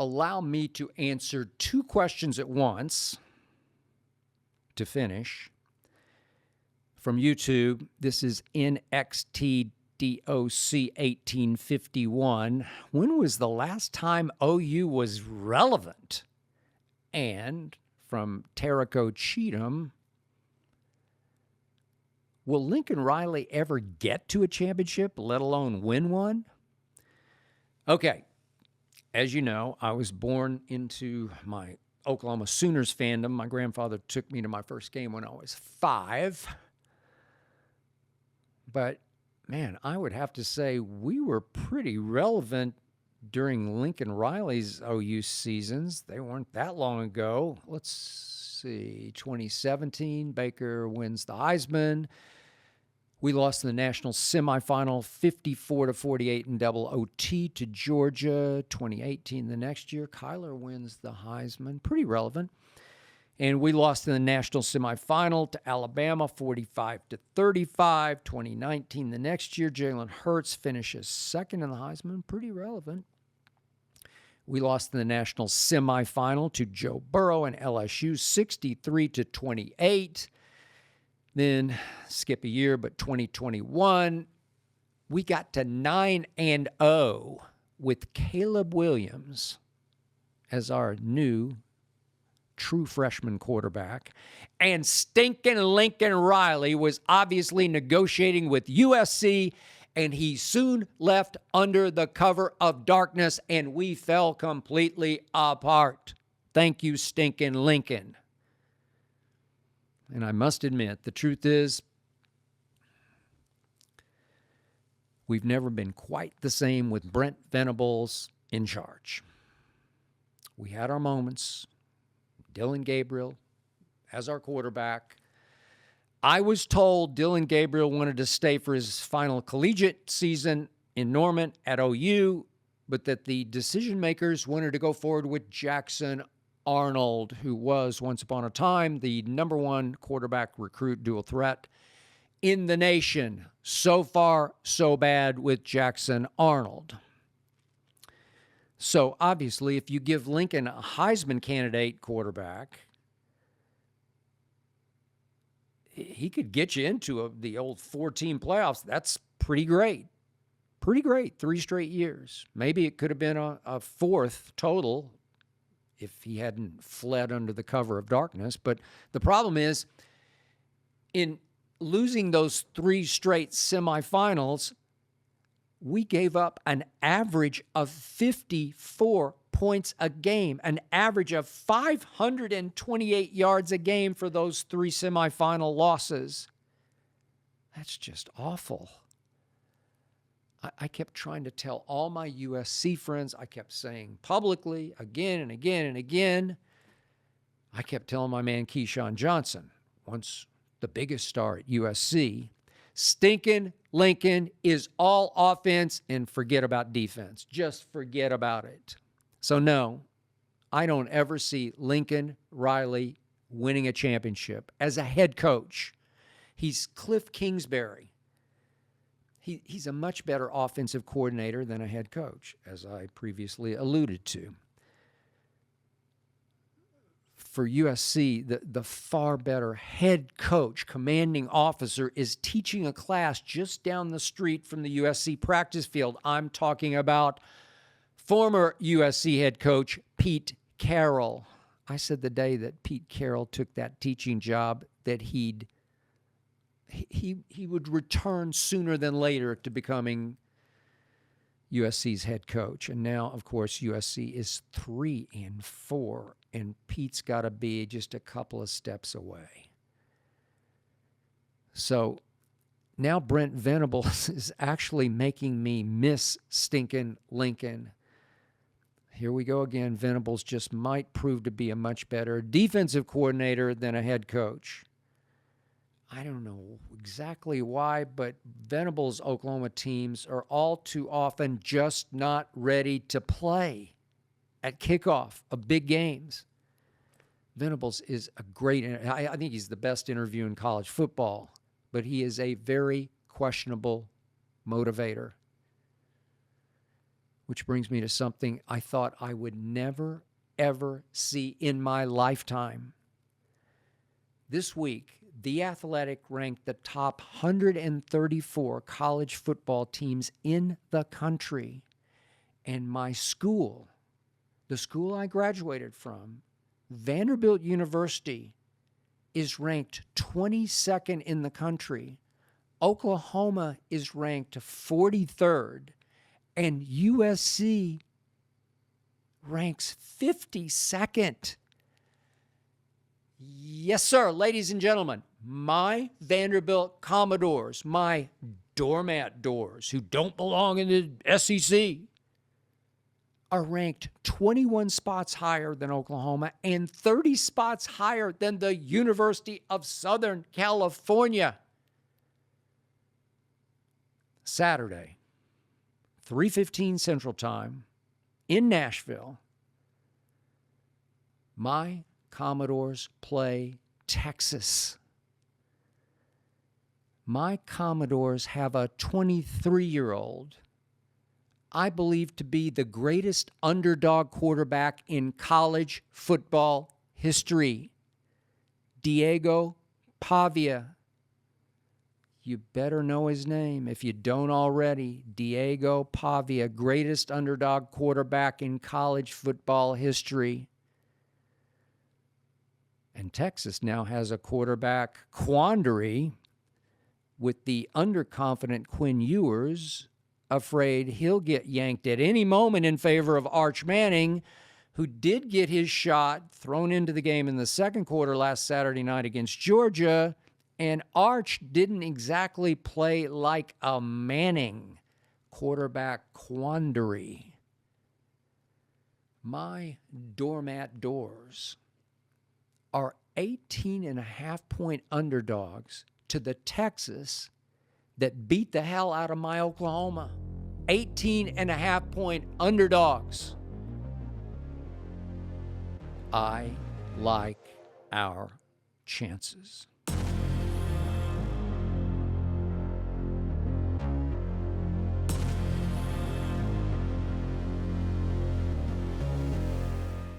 allow me to answer two questions at once to finish. From YouTube, this is NXTDOC1851. When was the last time OU was relevant? And from Terrico Cheatham, will Lincoln Riley ever get to a championship, let alone win one? Okay, as you know, I was born into my Oklahoma Sooners fandom. My grandfather took me to my first game when I was 5. But, man, I would have to say we were pretty relevant during Lincoln Riley's OU seasons. They weren't that long ago. Let's see, 2017, Baker wins the Heisman. We lost in the national semifinal 54-48 in double OT to Georgia. 2018, the next year, Kyler wins the Heisman. Pretty relevant. And we lost in the national semifinal to Alabama 45-35. 2019, the next year, Jalen Hurts finishes second in the Heisman. Pretty relevant. We lost in the national semifinal to Joe Burrow and LSU 63-28. Then skip a year, but 2021, we got to 9-0 with Caleb Williams as our new true freshman quarterback. And stinking Lincoln Riley was obviously negotiating with USC, and he soon left under the cover of darkness, and we fell completely apart. Thank you, stinking Lincoln. And I must admit, the truth is, we've never been quite the same with Brent Venables in charge. We had our moments. Dylan Gabriel as our quarterback. I was told Dylan Gabriel wanted to stay for his final collegiate season in Norman at OU, but that the decision makers wanted to go forward with Jackson Arnold, who was once upon a time the number one quarterback recruit dual threat in the nation. So far, so bad with Jackson Arnold. So obviously, if you give Lincoln a Heisman candidate quarterback, he could get you into the old 4-team playoffs. That's pretty great. Pretty great. 3 straight years. Maybe it could have been a 4th total if he hadn't fled under the cover of darkness. But the problem is, in losing those 3 straight semifinals, we gave up an average of 54 points a game, an average of 528 yards a game for those 3 semifinal losses. That's just awful. I kept trying to tell all my USC friends, I kept saying publicly again and again and again, I kept telling my man Keyshawn Johnson, once the biggest star at USC, stinking Lincoln is all offense and forget about defense. Just forget about it. So no, I don't ever see Lincoln Riley winning a championship as a head coach. He's Cliff Kingsbury. He's a much better offensive coordinator than a head coach, as I previously alluded to. For USC, the far better head coach, commanding officer, is teaching a class just down the street from the USC practice field. I'm talking about former USC head coach Pete Carroll. I said the day that Pete Carroll took that teaching job that he would return sooner than later to becoming USC's head coach. And now, of course, USC is 3-4, and Pete's got to be just a couple of steps away. So now Brent Venables is actually making me miss stinking Lincoln. Here we go again. Venables just might prove to be a much better defensive coordinator than a head coach. I don't know exactly why, but Venables' Oklahoma teams are all too often just not ready to play at kickoff of big games. Venables is a great, I think he's the best interview in college football, but he is a very questionable motivator. which brings me to something I thought I would never, ever see in my lifetime. This week, The Athletic ranked the top 134 college football teams in the country. And my school, the school I graduated from, Vanderbilt University, is ranked 22nd in the country. Oklahoma is ranked 43rd. And USC ranks 52nd. Yes, sir, ladies and gentlemen, my Vanderbilt Commodores, my doormat doors who don't belong in the SEC, are ranked 21 spots higher than Oklahoma and 30 spots higher than the University of Southern California. Saturday, 3:15 Central Time in Nashville, my Commodores play Texas. My Commodores have a 23-year-old, I believe to be the greatest underdog quarterback in college football history, Diego Pavia. You better know his name if you don't already. Diego Pavia, greatest underdog quarterback in college football history. And Texas now has a quarterback quandary with the underconfident Quinn Ewers, afraid he'll get yanked at any moment in favor of Arch Manning, who did get his shot thrown into the game in the second quarter last Saturday night against Georgia. And Arch didn't exactly play like a Manning. Quarterback quandary. My doormat doors are 18.5-point underdogs to the Texas that beat the hell out of my Oklahoma. 18.5-point underdogs. I like our chances.